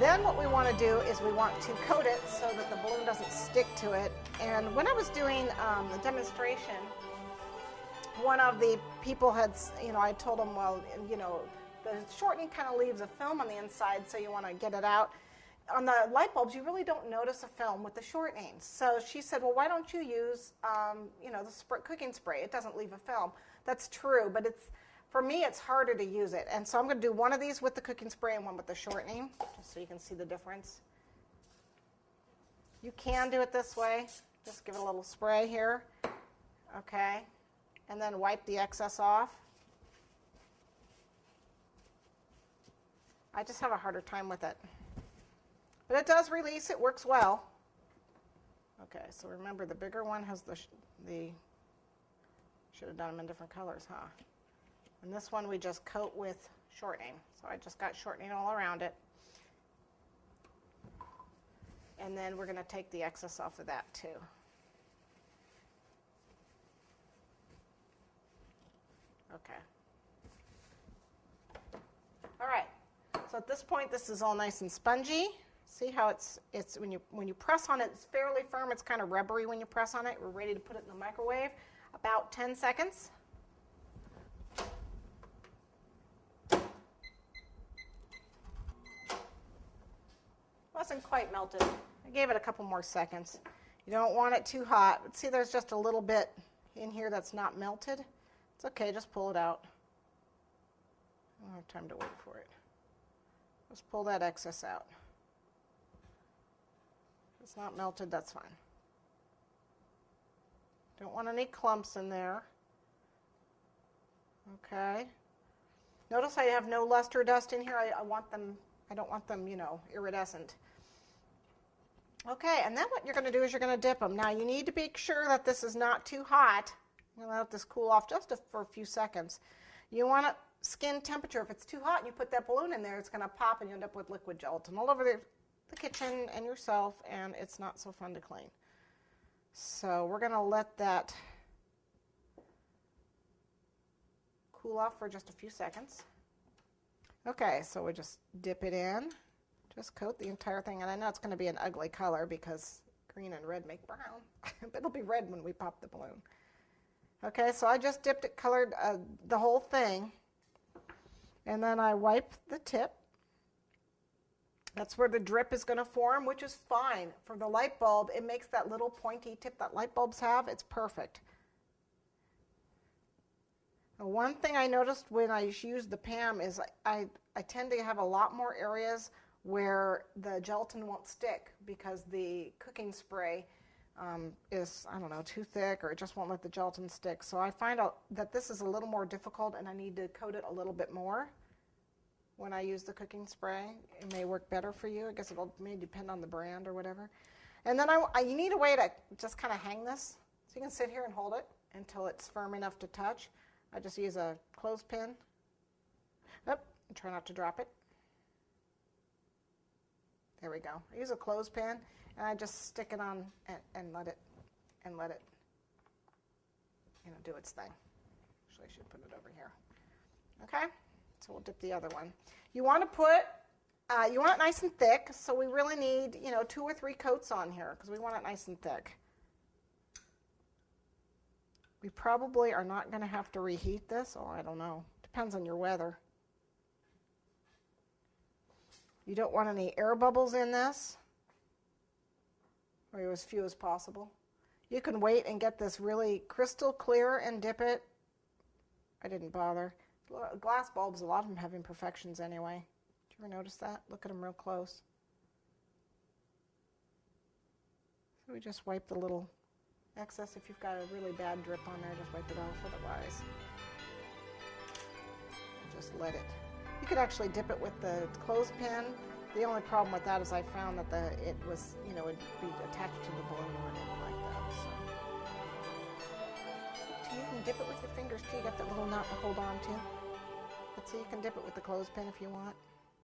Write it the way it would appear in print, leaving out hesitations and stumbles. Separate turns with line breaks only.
Then what we want to do is we want to coat it so that the balloon doesn't stick to it. And when I was doing the demonstration, one of the people had, I told them, well, the shortening kind of leaves a film on the inside, so you want to get it out. On the light bulbs, you really don't notice a film with the shortening. So she said, well, why don't you use, the cooking spray? It doesn't leave a film. That's true, but for me, it's harder to use it. And so I'm going to do one of these with the cooking spray and one with the shortening, just so you can see the difference. You can do it this way. Just give it a little spray here. Okay. And then wipe the excess off. I just have a harder time with it. But it does release. It works well. Okay, so remember the bigger one has the should have done them in different colors, huh? And this one we just coat with shortening. So I just got shortening all around it. And then we're going to take the excess off of that too. Okay. All right. So at this point, this is all nice and spongy. See how it's when you press on it, it's fairly firm. It's kind of rubbery when you press on it. We're ready to put it in the microwave. About 10 seconds. Wasn't quite melted. I gave it a couple more seconds. You don't want it too hot. But see, there's just a little bit in here that's not melted. It's okay, just pull it out. I don't have time to wait for it. Just pull that excess out. If it's not melted, that's fine. Don't want any clumps in there. Okay. Notice I have no luster dust in here. I don't want them, iridescent. Okay, and then what you're going to do is you're going to dip them. Now you need to make sure that this is not too hot. I'm going to let this cool off just for a few seconds. You want it skin temperature. If it's too hot and you put that balloon in there, it's going to pop and you end up with liquid gelatin all over the kitchen and yourself, and it's not so fun to clean. So we're going to let that cool off for just a few seconds. Okay, so we just dip it in. Just coat the entire thing. And I know it's going to be an ugly color because green and red make brown. But it'll be red when we pop the balloon. Okay, so I just dipped it, colored the whole thing. And then I wipe the tip. That's where the drip is going to form, which is fine. For the light bulb, it makes that little pointy tip that light bulbs have. It's perfect. Now, one thing I noticed when I use the PAM is I tend to have a lot more areas where the gelatin won't stick because the cooking spray is, I don't know, too thick, or it just won't let the gelatin stick. So I find out that this is a little more difficult and I need to coat it a little bit more when I use the cooking spray. It may work better for you. I guess may depend on the brand or whatever. And then you need a way to just kind of hang this. So you can sit here and hold it until it's firm enough to touch. I just use a clothespin. And try not to drop it. There we go. I use a clothespin and I just stick it on and let it do its thing. Actually, I should put it over here. Okay, so we'll dip the other one. You want it nice and thick, so we really need 2 or 3 coats on here because we want it nice and thick. We probably are not going to have to reheat this. Oh, I don't know. Depends on your weather. You don't want any air bubbles in this, or as few as possible. You can wait and get this really crystal clear and dip it. I didn't bother. Glass bulbs, a lot of them have imperfections anyway. Did you ever notice that? Look at them real close. So we just wipe the little excess. If you've got a really bad drip on there, just wipe it off otherwise. And just let it. You could actually dip it with the clothespin. The only problem with that is I found that it would be attached to the balloon or anything like that. So you can dip it with your fingers too. You got that little knot to hold on to. But see, you can dip it with the clothespin if you want.